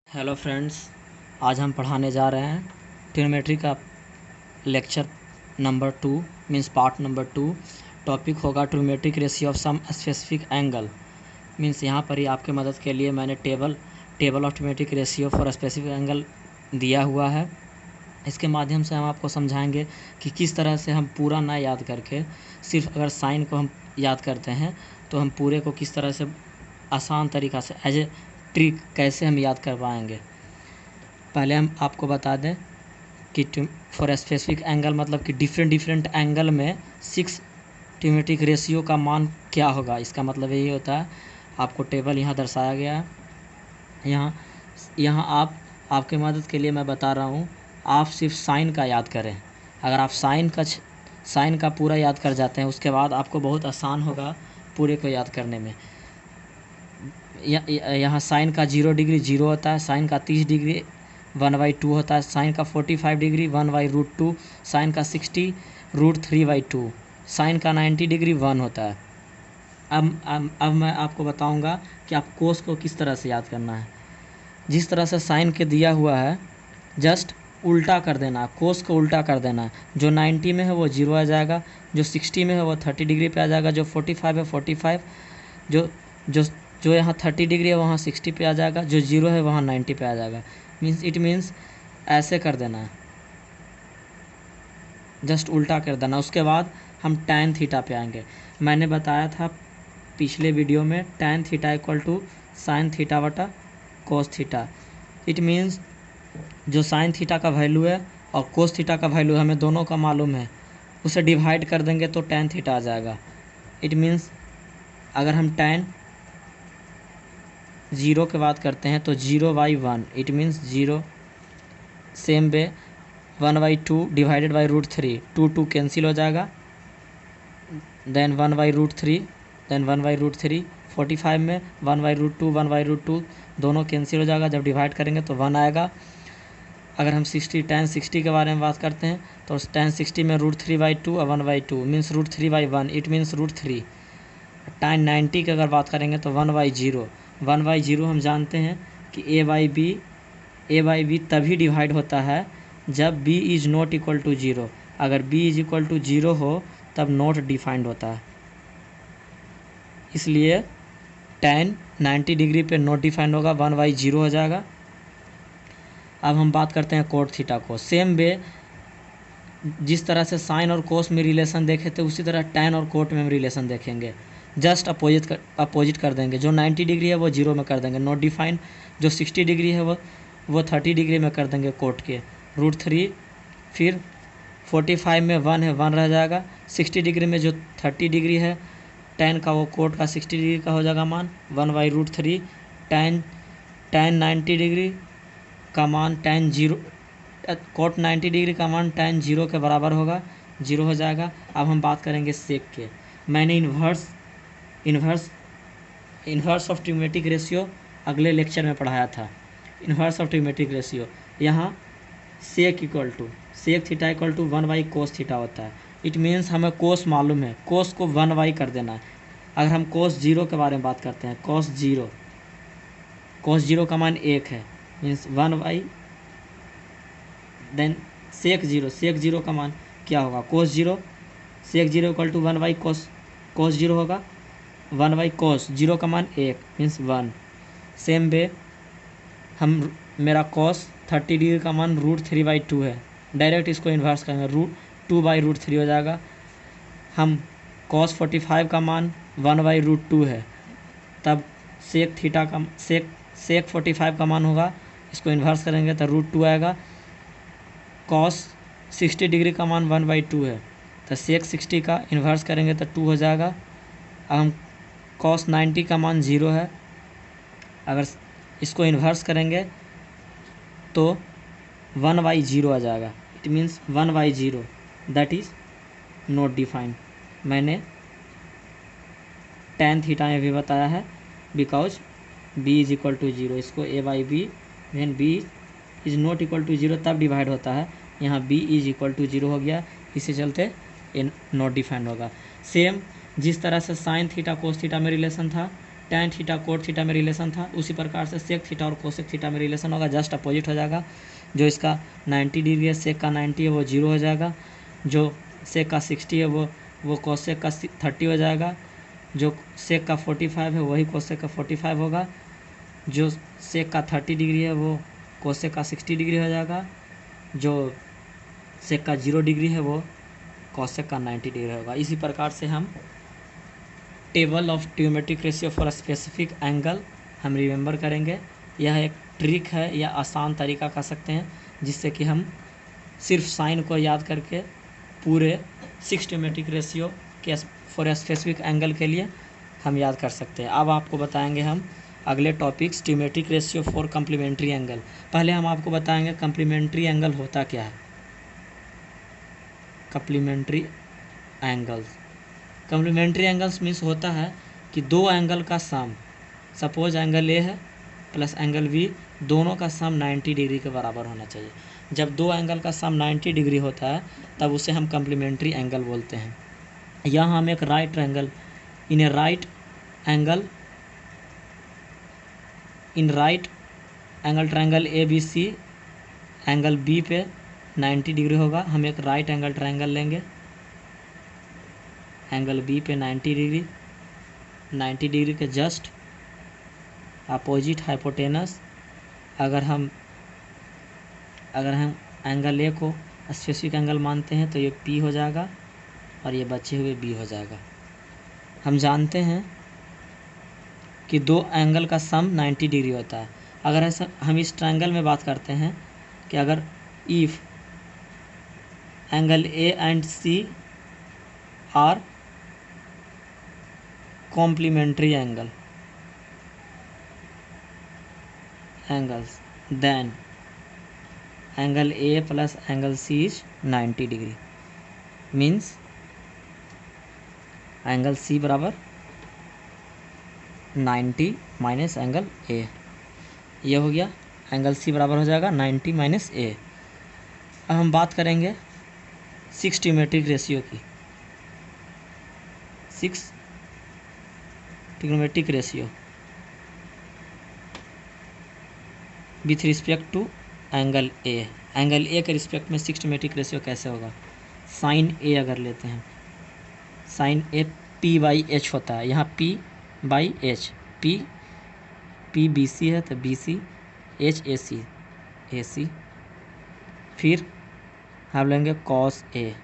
Hello friends, आज हम पढ़ाने जा रहे हैं ट्रिग्नोमेट्री का lecture number 2 means part number 2। Topic होगा trigonometric ratio of some specific angle. Means यहाँ पर ही आपके मदद के लिए मैंने table of trigonometric ratio for specific angle दिया हुआ है। इसके माध्यम से हम आपको समझाएंगे कि किस तरह से हम पूरा ना याद करके सिर्फ अगर साइन को हम याद करते हैं तो हम पूरे को किस तरह से आसान तरीक़ा से एज ए ट्रिक कैसे हम याद कर पाएंगे। पहले हम आपको बता दें कि फॉर स्पेसिफिक एंगल मतलब कि डिफरेंट एंगल में 6 ट्रिग्नोमेट्रिक रेशियो का मान क्या होगा। इसका मतलब यही होता है, आपको टेबल यहाँ दर्शाया गया है। यहाँ आपके मदद के लिए मैं बता रहा हूँ, आप सिर्फ साइन का याद करें। अगर आप साइन का पूरा याद कर जाते हैं उसके बाद आपको बहुत आसान होगा पूरे को याद करने में। यहाँ साइन का 0 डिग्री 0 होता है, साइन का 30 डिग्री 1/2 होता है, साइन का 45 डिग्री 1/√2, साइन का 60 √3/2, साइन का 90 डिग्री 1 होता है। अब मैं आपको बताऊंगा कि आप कोस को किस तरह से याद करना है। जिस तरह से साइन के दिया हुआ है जस्ट उल्टा कर देना, कोस को उल्टा कर देना। जो 90 में है वो 0 आ जाएगा, जो 60 में है वो 30 डिग्री पे आ जाएगा, जो 45 है 45, जो यहाँ 30 डिग्री है वहाँ 60 पे आ जाएगा, जो 0 है वहाँ 90 पे आ जाएगा। मीन्स ऐसे कर देना है, जस्ट उल्टा कर देना। उसके बाद हम tan थीटा पे आएंगे। मैंने बताया था पिछले वीडियो में tan theta equal to sine theta बटा कोस थीटा। इट मीन्स जो साइन थीटा का वैल्यू है और कोस थीटा का वैल्यू हमें दोनों का मालूम है, उसे डिवाइड कर देंगे तो tan थीटा आ जाएगा। इट मीन्स अगर हम tan 0 की बात करते हैं तो 0/1, it means 0। Same way 1/2 divided by √3, 2 cancel हो जाएगा, देन 1/√3, देन 1/√3। 45 में 1/√2 1/√2 दोनों कैंसिल हो जाएगा, जब डिवाइड करेंगे तो 1 आएगा। अगर हम tan 60 के बारे में बात करते हैं तो tan 60 में √3/2 और 1/2 मीन्स √3/1, इट मीन्स √3। tan 90 की अगर बात करेंगे तो 1/0। 1/0 हम जानते हैं कि a/b तभी डिवाइड होता है जब b is not equal to 0। अगर b इज़ इक्वल टू 0 हो तब नॉट डिफाइंड होता है, इसलिए tan 90 डिग्री पे नॉट डिफाइंड होगा, 1/0 हो जाएगा। अब हम बात करते हैं कोट थीटा को। सेम वे जिस तरह से साइन और कोस में रिलेशन देखे थे उसी तरह tan और कोट में हम रिलेशन देखेंगे। जस्ट अपोजिट कर देंगे। जो 90 डिग्री है वो 0 में कर देंगे, नॉट डिफाइंड। जो 60 डिग्री है वो 30 डिग्री में कर देंगे कोट के, √3। फिर 45 में 1 है, 1 रह जाएगा। 60 डिग्री में जो 30 डिग्री है tan का, वो कोट का 60 डिग्री का हो जाएगा मान 1/√3। tan 90 डिग्री का मान कोट 90 डिग्री का मान tan 0 के बराबर होगा, 0 हो जाएगा। अब हम बात करेंगे सेक के। मैंने इन्वर्स ऑफ ट्रिग्नोमेट्रिक रेशियो अगले लेक्चर में पढ़ाया था। इन्वर्स ऑफ ट्रिग्नोमेट्रिक रेशियो यहाँ sec theta equal to 1/cos theta होता है। इट मीन्स हमें कोस मालूम है, कोस को 1/, कर देना है। अगर हम cos 0 के बारे में बात करते हैं, cos 0 का मान 1 है, मीन्स 1/। देन सेक 0 का मान क्या होगा, cos 0। Sec 0 equal to 1/cos 0 होगा, 1/cos 0 का मान 1 मीन्स 1। सेम वे मेरा cos 30 डिग्री का मान √3/2 है, डायरेक्ट इसको इन्वर्स करेंगे, √2/√3 हो जाएगा। हम cos 45 का मान 1/√2 है, तब सेक 45 का मान होगा, इसको इन्वर्स करेंगे तो √2 आएगा। cos 60 डिग्री का मान 1/2 है, तो सेक 60 का इन्वर्स करेंगे तो 2 हो जाएगा। अब हम cos 90 का मान 0 है, अगर इसको इन्वर्स करेंगे तो 1/0 आ जाएगा। It means 1/0 that is not defined. मैंने tan थीटा में भी बताया है, because b is equal to 0। इसको a/b when b is not equal to 0 तब डिवाइड होता है। यहाँ b इज इक्वल टू 0 हो गया, इसी चलते नॉट डिफाइंड होगा। सेम जिस तरह से साइन थीटा कोस थीटा में रिलेशन था, tan थीटा कोट थीटा में रिलेशन था, उसी प्रकार से सेक थीटा और कोसेक थीटा में रिलेशन होगा, जस्ट अपोजिट हो जाएगा। जो इसका 90 डिग्री है, सेक का 90 है, वो 0 हो जाएगा। जो सेक का 60 है वो कोसेक का 30 हो जाएगा। जो सेक का 45 है वही कोसेक का 45 होगा। जो सेक का 30 डिग्री है वो कोसेक का 60 डिग्री हो जाएगा। जो सेक का 0 डिग्री है वो कोसेक का 90 डिग्री होगा। इसी प्रकार से हम table of trigonometric ratio for specific angle हम रिमेंबर करेंगे। यह एक ट्रिक है या आसान तरीका कह सकते हैं, जिससे कि हम सिर्फ साइन को याद करके पूरे 6 ट्रिग्नोमेट्रिक रेशियो के फॉर स्पेसिफिक एंगल के लिए हम याद कर सकते हैं। अब आपको बताएंगे हम अगले topics trigonometric ratio for complementary angle. पहले हम आपको बताएंगे कम्प्लीमेंट्री एंगल होता क्या है। Complementary angles, complementary angles means होता है कि दो एंगल का सम, सपोज एंगल ए है प्लस एंगल बी, दोनों का सम 90 डिग्री के बराबर होना चाहिए। जब दो एंगल का सम 90 डिग्री होता है तब उसे हम कम्प्लीमेंट्री एंगल बोलते हैं। यहाँ हम एक right angle in right angle triangle A B C, angle B पे 90 डिग्री होगा। हम एक राइट एंगल ट्रायंगल लेंगे, एंगल बी पे 90 डिग्री के जस्ट अपोजिट हाइपोटेनस। अगर हम एंगल ए को स्पेसिफिक एंगल मानते हैं तो ये पी हो जाएगा और ये बचे हुए बी हो जाएगा। हम जानते हैं कि दो एंगल का सम 90 डिग्री होता है। अगर ऐसा हम इस ट्रायंगल में बात करते हैं कि अगर if angle A and C are complementary angles, then angle A plus angle C is 90 degree. Means angle C बराबर 90 माइनस एंगल ए, ये हो गया। एंगल सी बराबर हो जाएगा 90 माइनस ए। अब हम बात करेंगे 6 ट्रिग्नोमेट्रिक रेशियो की। 6 trigonometric ratio with respect to angle A. Angle A के रिस्पेक्ट में 6 ट्रिग्नोमेट्रिक रेशियो कैसे होगा। साइन ए अगर लेते हैं, sine A P by H होता है। यहाँ P by H, P B C है तो बी सी, एच ए सी। फिर हम लेंगे कॉस ए,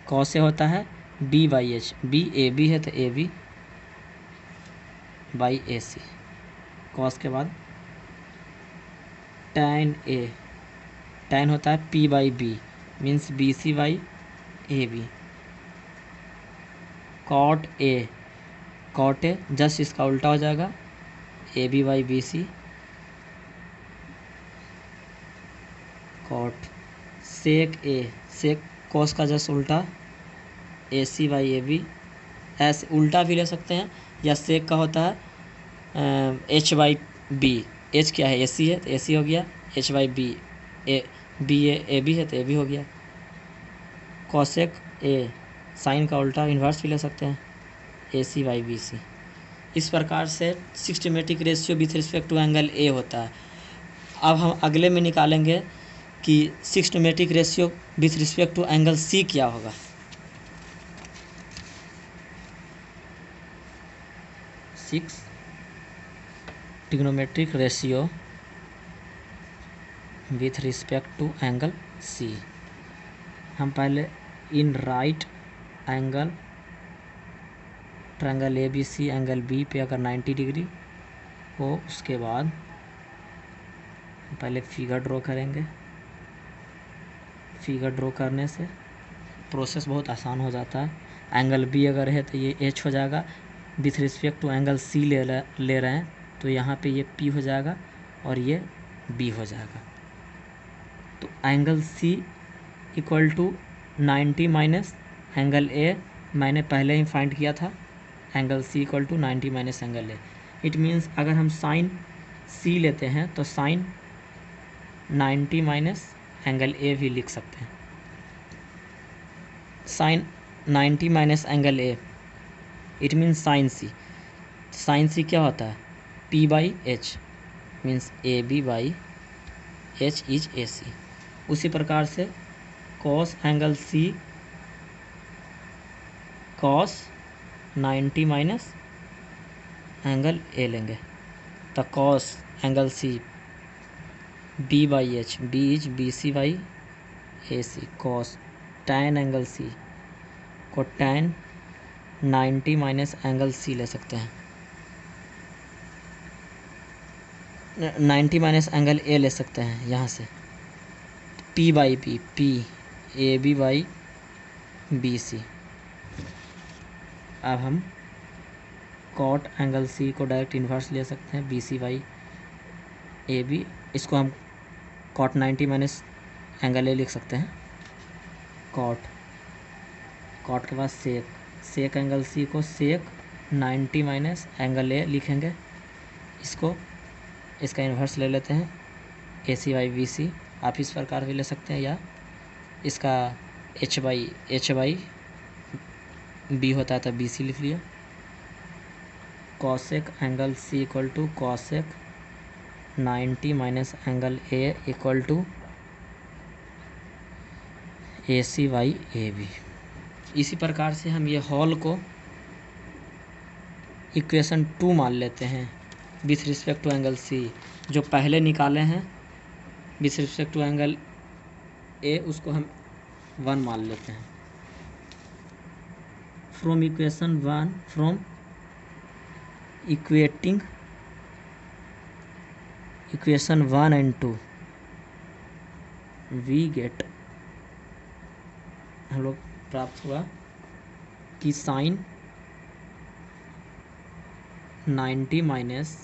कॉस ए होता है B by H, B A B है तो A B by A C. Cos के बाद टैन ए, टैन होता है P by B, means B C by A B. Cot A, cot A just इसका उल्टा हो जाएगा, A B by B C. Cot sec A, sec cos का just उल्टा, A C by A B. ऐसे उल्टा भी ले सकते हैं, या सेक का होता है एच बाई बी। एच क्या है, ए सी है तो ए सी हो गया, H by B, A B है तो ए बी हो गया। कॉसेक ए, साइन का उल्टा इन्वर्स भी ले सकते हैं, ए सी बाई बी सी। इस प्रकार से 6 trigonometric ratio with respect to angle A होता है। अब हम अगले में निकालेंगे कि 6 trigonometric ratio with respect to angle C क्या होगा। 6 trigonometric ratio with respect to angle C. हम पहले in right angle triangle A B C, angle B पे अगर 90 डिग्री हो, उसके बाद पहले फिगर ड्रॉ करेंगे। फिगर ड्रॉ करने से प्रोसेस बहुत आसान हो जाता है। एंगल बी अगर है तो ये एच हो जाएगा, with respect to angle C ले रहे हैं तो यहाँ पे ये पी हो जाएगा और ये बी हो जाएगा। तो angle C equal to 90 minus angle A मैंने पहले ही फाइंड किया था, angle C equal to 90 minus angle A. It means अगर हम साइन सी लेते हैं तो साइन 90 माइनस एंगल ए भी लिख सकते हैं। Sine 90 minus angle A, it means sine C. Sine C क्या होता है, P by H, means AB by H is AC। उसी प्रकार से cos angle C cos 90 minus angle A लेंगे, तो cos angle C B by H, B is BC by AC। Cotan angle C को tan 90 minus angle C ले सकते हैं, 90 minus angle A ले सकते हैं यहाँ से, P by P, P AB by BC। अब हम कॉट एंगल C को डायरेक्ट इन्वर्स ले सकते हैं, BC बाई AB। इसको हम कॉट 90 माइनस एंगल A लिख सकते हैं, कॉट के बाद सेक एंगल C को सेक 90 माइनस एंगल A लिखेंगे। इसका इन्वर्स ले लेते हैं, AC बाई BC। आप इस प्रकार भी ले सकते हैं, या इसका H बाई B होता है तो BC लिख लिया। Cosec angle C equal to cosec 90 minus angle A equal to AC by AB। इसी प्रकार से हम ये हॉल को इक्वेशन 2 मान लेते हैं with respect to angle C। जो पहले निकाले हैं with respect to angle A, उसको हम 1 मान लेते हैं। From equation 1, from equating equation 1 and 2 we get, हम लोग प्राप्त हुआ कि sine 90 minus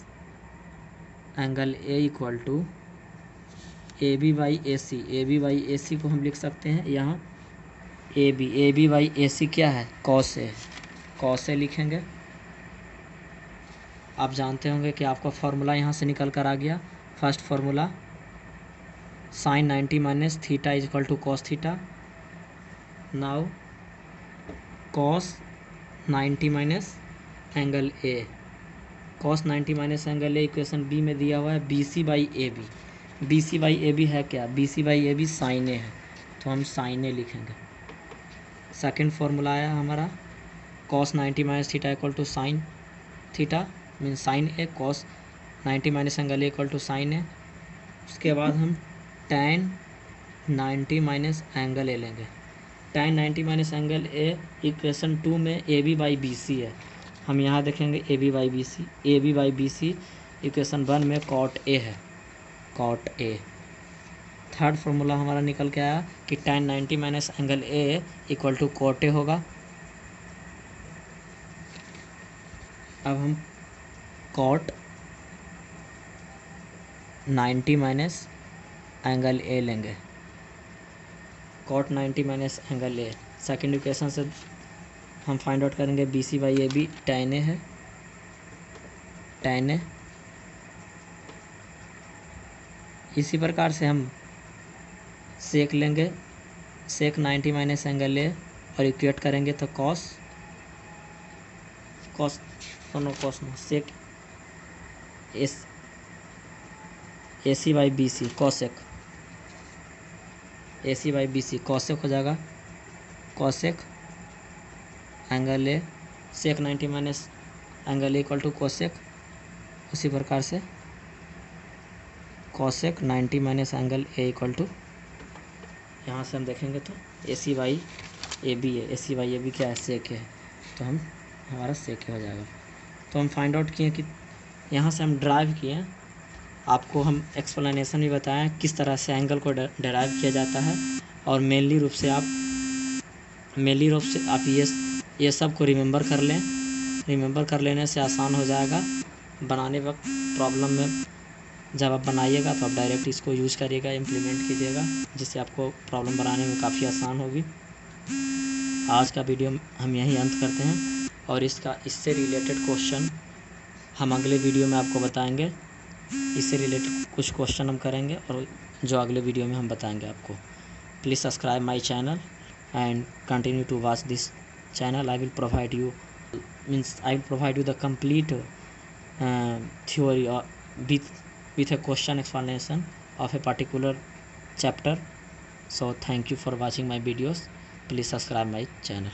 angle A equal to AB by AC। AB by AC को हम लिख सकते हैं यहाँ AB बाई AC क्या है, कॉस A लिखेंगे। आप जानते होंगे कि आपका फॉर्मूला यहाँ से निकल कर आ गया। First formula sine 90 minus theta is equal to cos theta. Now cos 90 minus angle A, cos 90 minus angle A equation B में दिया हुआ है BC by AB। BC by AB है क्या, BC by AB sine A है, तो हम sine A लिखेंगे। सेकेंड फार्मूला आया हमारा cos 90 minus theta equal to sine theta, mean sine A। Cos 90 minus angle A equal to sine A। उसके बाद हम टैन 90 माइनस एंगल A लेंगे। Tan 90 minus angle A equation 2 में AB by BC है, हम यहाँ देखेंगे AB by BC। AB by BC equation 1 में कॉट A है, कॉट A। थर्ड फार्मूला हमारा निकल के आया कि tan 90 minus angle A equal to cot A होगा। अब हम कॉट 90 माइनस एंगल A लेंगे, cot 90 minus angle A। Second equation से हम फाइंड आउट करेंगे BC by AB tan A है, टैन A। इसी प्रकार से हम सेक लेंगे, सेक 90 माइनस एंगल A और इक्वेट करेंगे तो cos no sec AC by BC cosec, AC by BC cosec हो जाएगा, cosec angle A sec 90 minus angle A equal to cosec. उसी प्रकार से cosec 90 minus angle A equal to, यहाँ से हम देखेंगे तो AC बाई AB है, AC बाई AB क्या है, सेक है, तो हमारा सेक हो जाएगा। तो हम फाइंड आउट किए कि यहाँ से हम ड्राइव किए, आपको हम एक्सप्लेनेशन भी बताएं किस तरह से एंगल को डेराइव किया जाता है। और मेनली रूप से आप ये सब को रिमेंबर कर लें। रिमेंबर कर लेने से आसान हो जाएगा बनाने वक्त। प्रॉब्लम में जब आप बनाइएगा तो आप डायरेक्ट इसको यूज़ करिएगा, इम्प्लीमेंट कीजिएगा, जिससे आपको प्रॉब्लम बनाने में काफ़ी आसान होगी। आज का वीडियो हम यहीं अंत करते हैं, और इससे रिलेटेड क्वेश्चन हम अगले वीडियो में आपको बताएंगे। इससे रिलेटेड कुछ क्वेश्चन हम करेंगे और जो अगले वीडियो में हम बताएंगे आपको। Please subscribe my channel and continue to watch this channel. I will provide you the complete theory or with a question explanation of a particular chapter. So thank you for watching my videos. Please subscribe my channel.